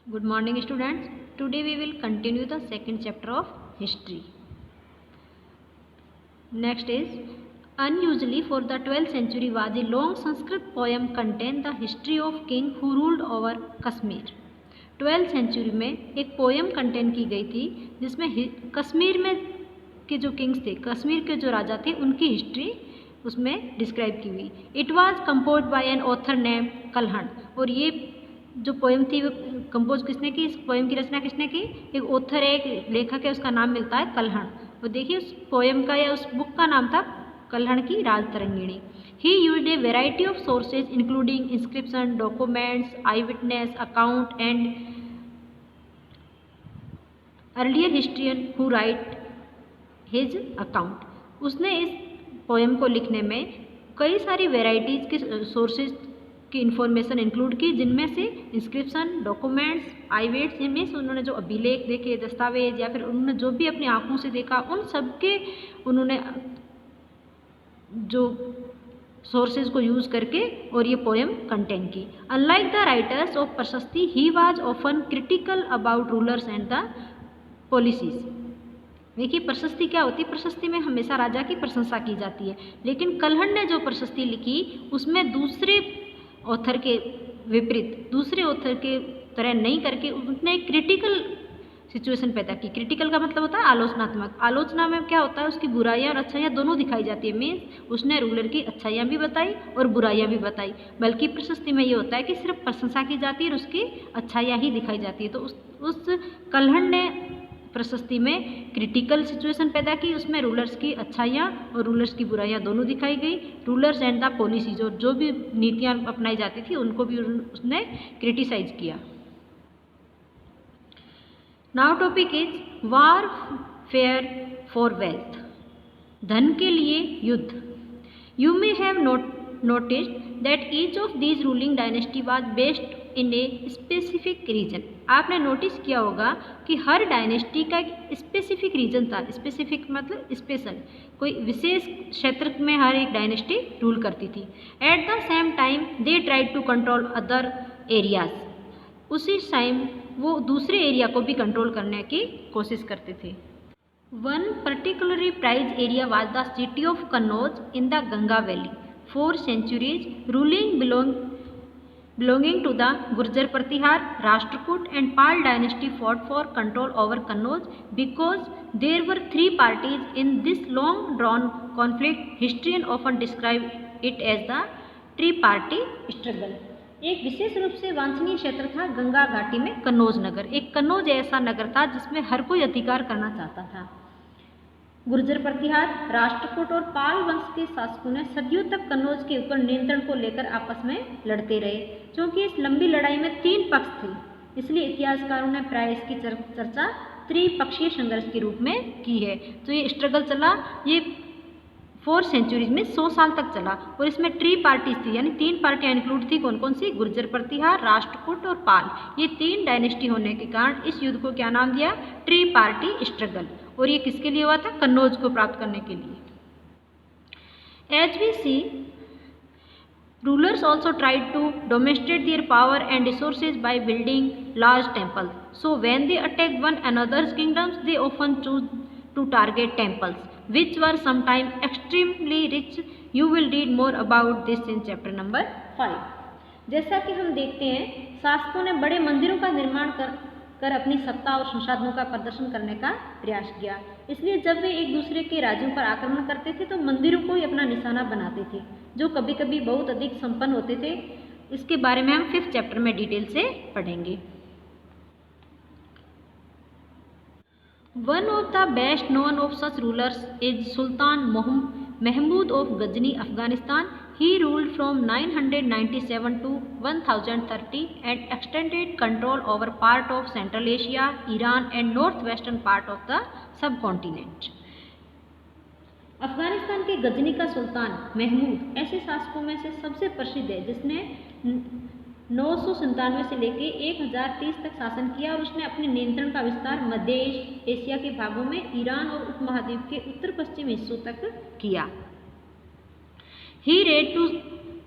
Good morning, students. Today we will continue the second chapter of history. Next is unusually for the 12th century was a long Sanskrit poem contain the history of king who ruled over Kashmir. 12th century में एक poem contain की गई थी जिसमें कश्मीर में के जो Kings थे, कश्मीर के जो राजा थे, उनकी हिस्ट्री उसमें डिस्क्राइब की हुई. It was compose bye an author name Kalhana. और ये जो पोएम थी वो कंपोज किसने की, इस पोएम की रचना किसने की? एक ऑथर है, एक लेखक है, उसका नाम मिलता है कल्हण. और देखिए उस पोएम का या उस बुक का नाम था कल्हण की राजतरंगिणी. ही used a variety of sources including inscription, documents, I witness account and earlier historian who right his account. उसने इस पोएम को लिखने में कई सारी वेराइटीज़ के सोर्सेज की इन्फॉर्मेशन इंक्लूड की, जिनमें से इंस्क्रिप्शन, डॉक्यूमेंट्स, आईवेट्स, इनमें उन्होंने जो अभिलेख देखे, दस्तावेज, या फिर उन्होंने जो भी अपनी आंखों से देखा, उन सब के उन्होंने जो सोर्सेज को यूज़ करके और ये पोएम कंटेन की. अनलाइक द राइटर्स ऑफ प्रशस्ति he was often critical about rulers and the policies. देखिए प्रशस्ति क्या होती है? प्रशस्ति में हमेशा राजा की प्रशंसा की जाती है, लेकिन कल्हण ने जो प्रशस्ति लिखी उसमें दूसरे ऑथर के विपरीत, दूसरे ऑथर के तरह नहीं करके उसने क्रिटिकल सिचुएशन पैदा की. क्रिटिकल का मतलब होता है आलोचनात्मक. आलोचना में क्या होता है? उसकी बुराइयां और अच्छाइयां दोनों दिखाई जाती है. मीन्स उसने रूलर की अच्छाइयां भी बताई और बुराइयां भी बताई. बल्कि प्रशस्ति में ये होता है कि सिर्फ प्रशंसा की जाती है और उसकी अच्छाइयां ही दिखाई जाती है. तो उस कल्हण ने प्रशस्ति में क्रिटिकल सिचुएशन पैदा की, उसमें रूलर्स की अच्छाइयाँ और रूलर्स की बुराइयाँ दोनों दिखाई गई. रूलर्स एंड द पॉलिसीज, और जो भी नीतियाँ अपनाई जाती थी उनको भी उसने क्रिटिसाइज किया. Now topic is war fair for wealth. धन के लिए युद्ध. You may have noticed that each of these ruling dynasty was based in a specific region. आपने नोटिस किया होगा कि हर डायनेस्टी का एक स्पेसिफिक रीजन था. स्पेसिफिक मतलब स्पेशल, कोई विशेष क्षेत्र में हर एक डायनेस्टी रूल करती थी. At the same time they tried to control other areas. उसी टाइम वो दूसरे एरिया को भी कंट्रोल करने की कोशिश करते थे. One particularly prize area was the city of Kannauj in the Ganga valley. 4 centuries ruling belonging to the Gurjar Pratihar, Rashtrakut and Pal dynasty fought for control over Kannauj because there were 3 parties in this long drawn conflict. Historians often describe it as the tri-party struggle. एक विशेष रूप से वांछनीय क्षेत्र था गंगा घाटी में कन्नौज नगर. एक कन्नौज ऐसा नगर था जिसमें हर कोई अधिकार करना चाहता था. गुर्जर प्रतिहार, राष्ट्रकूट और पाल वंश के शासकों ने सदियों तक कन्नौज के ऊपर नियंत्रण को लेकर आपस में लड़ते रहे. क्योंकि इस लंबी लड़ाई में 3 पक्ष थे, इसलिए इतिहासकारों ने प्राय इसकी चर्चा त्रिपक्षीय संघर्ष के रूप में की है. तो ये स्ट्रगल चला, ये 4 centuries में 100 साल तक चला. और इसमें 3 पार्टीज थी, यानी 3 पार्टियां इंक्लूड थी. कौन कौन सी? गुर्जर प्रतिहार, राष्ट्रकूट और पाल. ये 3 डायनेस्टी होने के कारण इस युद्ध को क्या नाम दिया? Tree party struggle. और ये किसके लिए हुआ था? कन्नौज को प्राप्त करने के लिए. As we see, rulers also tried to demonstrate their power and resources by building large temples. So when they attack one another's kingdoms they often choose to target temples which were sometimes extremely rich. You will read more about this in chapter number 5. जैसा कि हम देखते हैं, शासकों ने बड़े मंदिरों का निर्माण कर अपनी सत्ता और संसाधनों का प्रदर्शन करने का प्रयास किया. इसलिए जब वे एक दूसरे के राज्यों पर आक्रमण करते थे तो मंदिरों को ही अपना निशाना बनाते थे, जो कभी कभी बहुत अधिक संपन्न होते थे. इसके बारे में हम 5th चैप्टर में डिटेल से पढ़ेंगे. One of the best known of such rulers is Sultan Mahmud of Ghazni, Afghanistan. He ruled from 997 to 1030 and extended control over part of Central Asia, Iran and northwestern part of the subcontinent. Afghanistan के गजनी का सुल्तान महमूद ऐसे शासकों में से सबसे प्रसिद्ध है जिसने 997 से लेकर 1030 तक शासन किया. और उसने अपने नियंत्रण का विस्तार मध्य एशिया के भागों में, ईरान और उपमहाद्वीप के उत्तर पश्चिम हिस्सों तक किया. He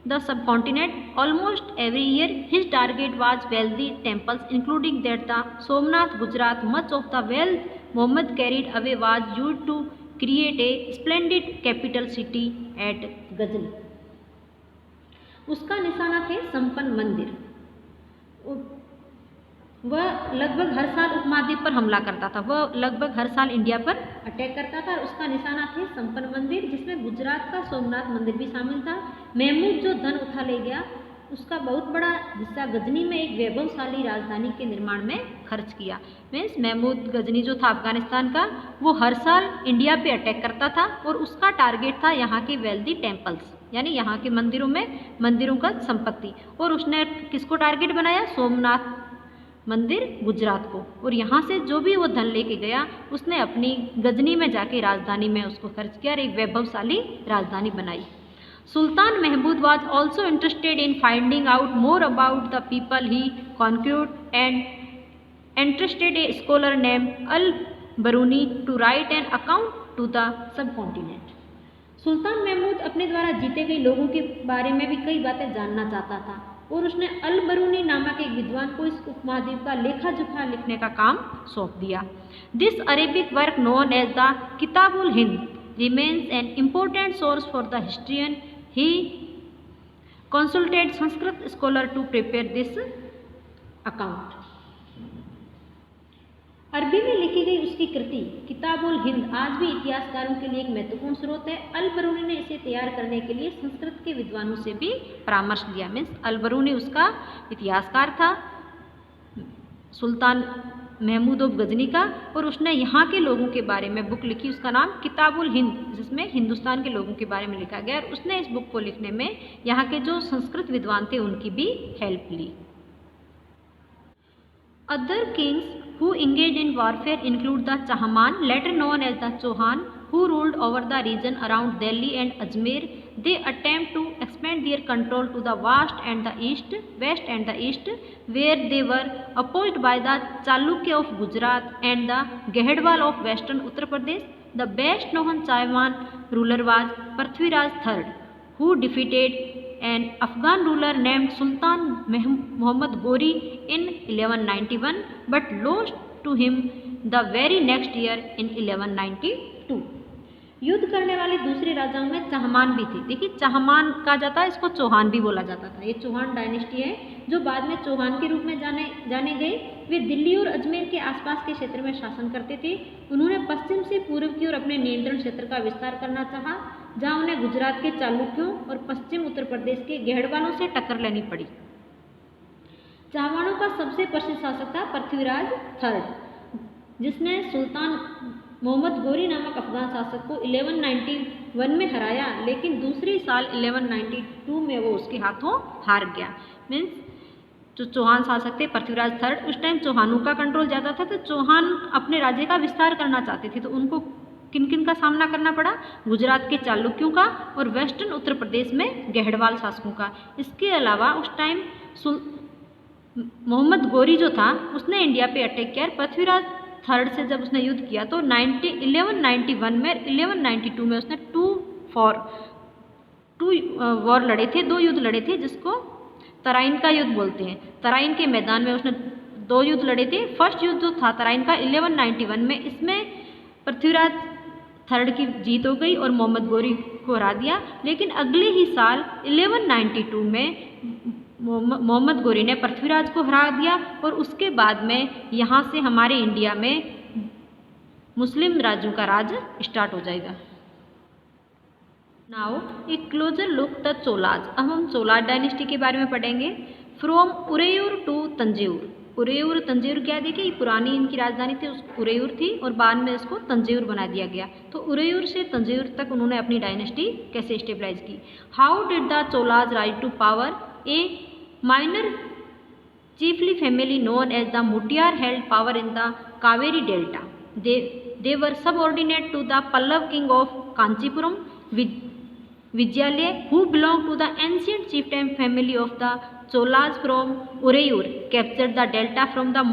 the subcontinent almost every year. His target was wealthy temples, including that the Somnath, Gujarat. Much of the wealth Muhammad carried away was used to create a splendid capital city at Ghazni. उसका निशाना थे संपन्न मंदिर। वह लगभग हर साल उपमहाद्वीप पर हमला करता था, वह लगभग हर साल इंडिया पर अटैक करता था। उसका निशाना थे संपन्न मंदिर, जिसमें गुजरात का सोमनाथ मंदिर भी शामिल था। महमूद जो धन उठा ले गया, उसका बहुत बड़ा हिस्सा गजनी में एक वैभवशाली राजधानी के निर्माण में खर्च किया। मीन्स महमूद गजनी जो था अफगानिस्तान का, वो हर साल इंडिया पे अटैक करता था और उसका टारगेट था यहाँ के वेल्दी टेम्पल्स, यानी यहाँ के मंदिरों का संपत्ति। और उसने किसको टारगेट बनाया? सोमनाथ मंदिर गुजरात को। और यहाँ से जो भी वो धन लेके गया, उसने अपनी गजनी में जाके राजधानी में उसको खर्च किया और एक वैभवशाली राजधानी बनाई। Sultan Mahmud was also interested in finding out more about the people he conquered and entrusted a scholar named Al-Biruni to write an account to the subcontinent. सुल्तान महमूद अपने द्वारा जीते गए लोगों के बारे में भी कई बातें जानना चाहता था और उसने अल-बरूनी नामक एक विद्वान को इस उपमहाद्वीप का लेखा जोखा लिखने का काम सौंप दिया। This Arabic work known as the Kitab-ul Hind remains an important source for the historian. He consulted Sanskrit scholar to prepare this account. अरबी में लिखी गई उसकी कृति किताबुल हिंद आज भी इतिहासकारों के लिए एक महत्वपूर्ण स्रोत है। अल-बरूनी ने इसे तैयार करने के लिए संस्कृत के विद्वानों से भी परामर्श लिया। मीन्स अल-बरूनी उसका इतिहासकार था, सुल्तान महमूद ऑफ गजनी का, और उसने यहाँ के लोगों के बारे में बुक लिखी, उसका नाम किताबुल हिंद, जिसमें हिंदुस्तान के लोगों के बारे में लिखा गया। और उसने इस बुक को लिखने में यहाँ के जो संस्कृत विद्वान थे उनकी भी हेल्प ली। Other kings who engaged in warfare include the Chahman, later known as the Chauhan, who ruled over the region around Delhi and Ajmer. They attempt to expand their control to the west and the east, where they were opposed by the Chalukya of Gujarat and the Gehedwal of western Uttar Pradesh. The best known Chauhan ruler was Prithviraj III, who defeated an Afghan ruler named Sultan Muhammad Ghori in 1191, but lost to him the very next year in 1192. युद्ध करने वाले दूसरे राजाओं में चहमान भी थे। देखिए चहमान कहा जाता है, इसको चौहान भी बोला जाता था। ये चौहान डायनेस्टी है जो बाद में चौहान के रूप में जाने गए। वे दिल्ली और अजमेर के आसपास के क्षेत्र में शासन करते थे। उन्होंने पश्चिम से पूर्व की ओर अपने नियंत्रण क्षेत्र का विस्तार करना चाहा, जहां उन्हें गुजरात के चालुक्यों और पश्चिम उत्तर प्रदेश के गेहड़वालों से टक्कर लेनी पड़ी। चौहानों का सबसे प्रसिद्ध शासक था पृथ्वीराज III, जिसने सुल्तान मोहम्मद गोरी नामक अफगान शासक को 1191 में हराया, लेकिन दूसरी साल 1192 में वो उसके हाथों हार गया। मीन्स जो चौहान शासक थे पृथ्वीराज III, उस टाइम चौहानों का कंट्रोल ज़्यादा था, तो चौहान अपने राज्य का विस्तार करना चाहते थे, तो उनको किन किन का सामना करना पड़ा? गुजरात के चालुक्यों का और वेस्टर्न उत्तर प्रदेश में गेहड़वाल शासकों का। इसके अलावा उस टाइम मोहम्मद गोरी जो था उसने इंडिया पे अटैक किया। पृथ्वीराज III से जब उसने युद्ध किया तो 1191 में 1192 में उसने टू वॉर लड़े थे, 2 युद्ध लड़े थे, जिसको तराइन का युद्ध बोलते हैं। तराइन के मैदान में उसने 2 युद्ध लड़े थे। फर्स्ट युद्ध जो था तराइन का 1191 में, इसमें पृथ्वीराज III की जीत हो गई और मोहम्मद गोरी को हरा दिया। लेकिन अगले ही साल 1192 में मोहम्मद गोरी ने पृथ्वीराज को हरा दिया और उसके बाद में यहाँ से हमारे इंडिया में मुस्लिम राज्यों का राज स्टार्ट हो जाएगा। Now a closer look the Cholas. अब हम चोलाज डायनेस्टी के बारे में पढ़ेंगे। From Uraiyur to Tanjore. उरेयूर तंजौर क्या देखिए, पुरानी इनकी राजधानी थी, उरेयूर थी और बाद में इसको तंजौर बना दिया गया। तो उरेयूर से तंजौर तक उन्होंने अपनी डायनेस्टी कैसे स्टेबलाइज की। How did the Cholas rise to power. A minor chiefly family known as the Mutiyar held power in the Kaveri Delta. They were subordinate to the Pallav king of Kanchipuram, Vijayalaya, who belonged to the ancient chieftain family of the Cholas from Ureyur. Captured the delta from the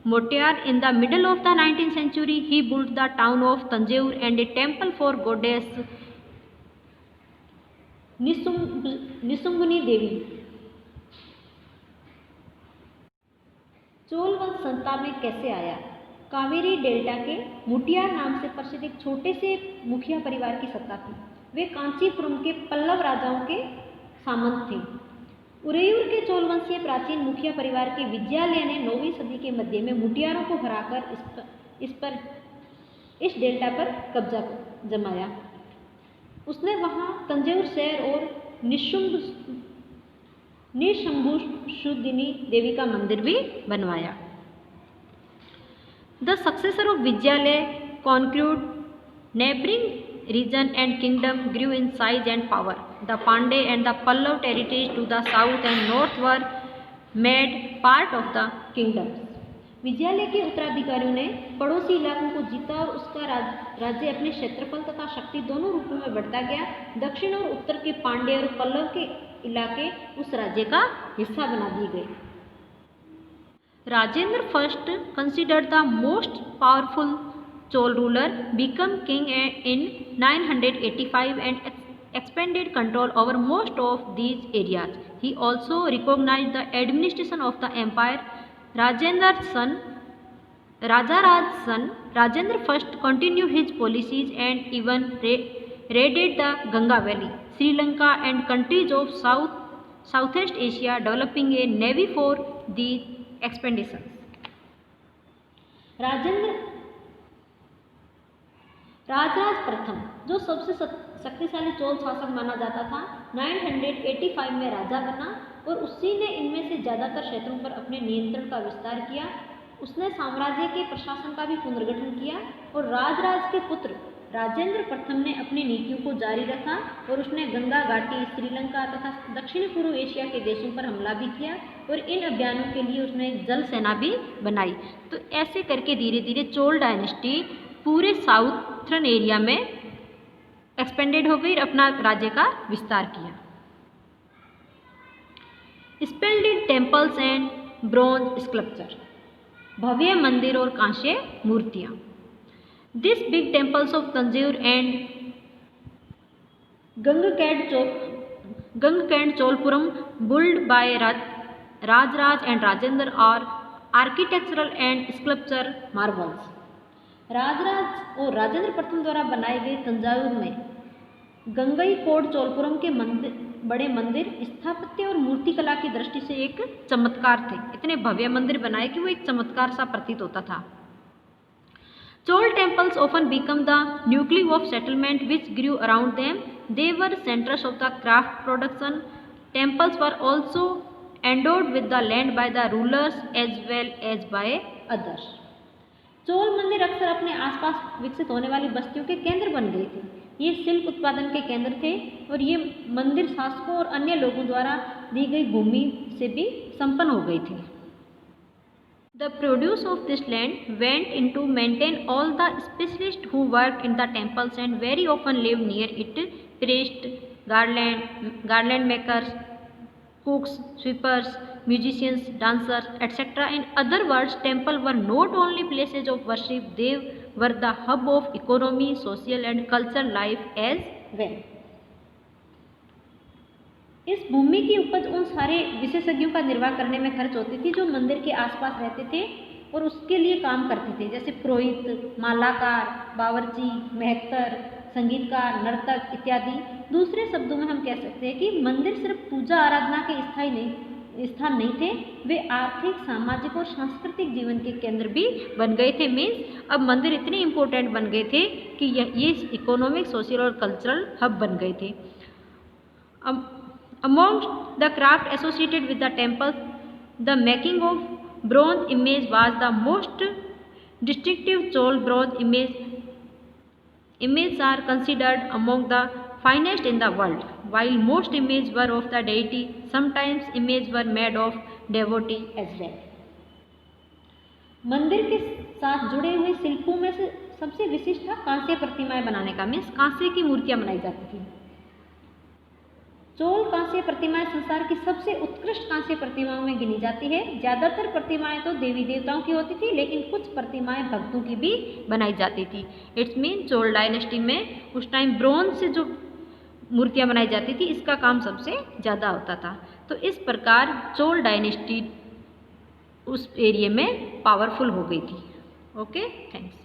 Mutiyar in the middle of the 19th century. He built the town of Tanjore and a temple for goddess निशुंभनी देवी। चोल वंश सत्ता में कैसे आया? Kaveri delta के मुटियार नाम से प्रसिद्ध एक छोटे से मुखिया परिवार की सत्ता थी। वे कांचीपुरम के पल्लव राजाओं के सामंत थे। उरेयूर के चोल वंशीय प्राचीन मुखिया परिवार के विजयालय ने 9वीं सदी के मध्य में मुटियारों को हराकर इस डेल्टा पर कब्जा जमाया। उसने वहां तंजौर शहर और निशंभुशुदिनी देवी का मंदिर भी बनवाया। The successor of Vijayalaya conquered neighboring region and kingdom grew in size and power. The Pandey and the Pallav territories to the south and north were made part of the kingdoms. Vijayalaya के उत्तराधिकारियों ने पड़ोसी इलाकों को जीता और उसका राज्य अपने क्षेत्रफल तथा शक्ति दोनों रूपों में बढ़ता गया। दक्षिण और उत्तर के पांड्य और पल्लव के इलाके उस राज्य का हिस्सा बना दिए गए। Rajendra first, considered the most powerful Chol ruler, became king in 985 and expanded control over most of these areas. He also recognized the administration of the empire. Rajendra's son, Rajaraj's son, Rajendra first continued his policies and even raided the Ganga Valley, Sri Lanka and countries of Southeast Asia, developing a navy for these expeditions. Rajaraja प्रथम, जो सबसे शक्तिशाली चोल शासक माना जाता था, 985 में राजा बना और उसी ने इनमें से ज़्यादातर क्षेत्रों पर अपने नियंत्रण का विस्तार किया। उसने साम्राज्य के प्रशासन का भी पुनर्गठन किया और राजराज के पुत्र राजेंद्र प्रथम ने अपनी नीतियों को जारी रखा और उसने गंगा घाटी, श्रीलंका तथा दक्षिण पूर्व एशिया के देशों पर हमला भी किया और इन अभियानों के लिए उसने एक जल सेना भी बनाई। तो ऐसे करके धीरे धीरे चोल डायनेस्टी पूरे साउथर्न एरिया में एक्सपेंडेड हो गई और अपना राज्य का विस्तार किया। Splendid temples and bronze sculpture, भव्य मंदिर और कांस्य मूर्तियाँ। These big temples of Tanjore and Gangkad-Cholpuram, built by Rajraj and Rajendra, are architectural and sculpture marvels. Rajaraja और राजेंद्र प्रथम द्वारा बनाए गए तंजावुर में गंगईकोंड चोलपुरम के बड़े मंदिर स्थापत्य और मूर्तिकला की दृष्टि से एक चमत्कार थे। इतने भव्य मंदिर बनाए कि वो एक चमत्कार सा प्रतीत होता था। Chol temples often become the nucleus of settlement which grew around them. They were centers of the craft production. Temples were also endowed with the land by the rulers as well as by others. Chola मंदिर अक्सर अपने आसपास विकसित होने वाली बस्तियों के केंद्र बन गए थे। ये शिल्प उत्पादन के केंद्र थे और ये मंदिर शासकों और अन्य लोगों द्वारा दी गई भूमि से भी संपन्न हो गए थे। The produce of this land went into maintain all the specialists who worked in the temples and very often lived near it. Priests, garland makers, cooks, sweepers, musicians, dancers, etc. In other words, temples were not only places of worship, they were the hub of economy, social and cultural life as well. इस भूमि की उपज उन सारे विशेषज्ञों का निर्वाह करने में खर्च होती थी जो मंदिर के आसपास रहते थे और उसके लिए काम करते थे, जैसे पुरोहित, मालाकार, बावर्ची, महत्तर, संगीतकार, नर्तक इत्यादि। दूसरे शब्दों में हम कह सकते हैं कि मंदिर सिर्फ पूजा आराधना के स्थान नहीं थे, वे आर्थिक, सामाजिक और सांस्कृतिक जीवन के केंद्र भी बन गए थे। मीन्स अब मंदिर इतने इम्पोर्टेंट बन गए थे कि ये इकोनॉमिक, सोशल और कल्चरल हब बन गए थे। Among the craft associated with the temples, the making of bronze image was the most distinctive. Chol bronze images are considered among the finest in the world. While most images were of the deity, sometimes images were made of devotee as well. मंदिर के साथ जुड़े हुए शिल्पों में से सबसे विशिष्ट था कांस्य प्रतिमाएं बनाने का। मीन्स कांस्य की मूर्तियां बनाई जाती थी। चोल कांस्य प्रतिमाएं संसार की सबसे उत्कृष्ट कांस्य प्रतिमाओं में गिनी जाती है। ज़्यादातर प्रतिमाएं तो देवी देवताओं की होती थी, लेकिन कुछ प्रतिमाएं भक्तों की भी बनाई जाती थी। इट्स मीन चोल डायनेस्टी में उस टाइम ब्रोंज से जो मूर्तियाँ बनाई जाती थी, इसका काम सबसे ज़्यादा होता था। तो इस प्रकार चोल डायनेस्टी उस एरिया में पावरफुल हो गई थी। Okay, thanks.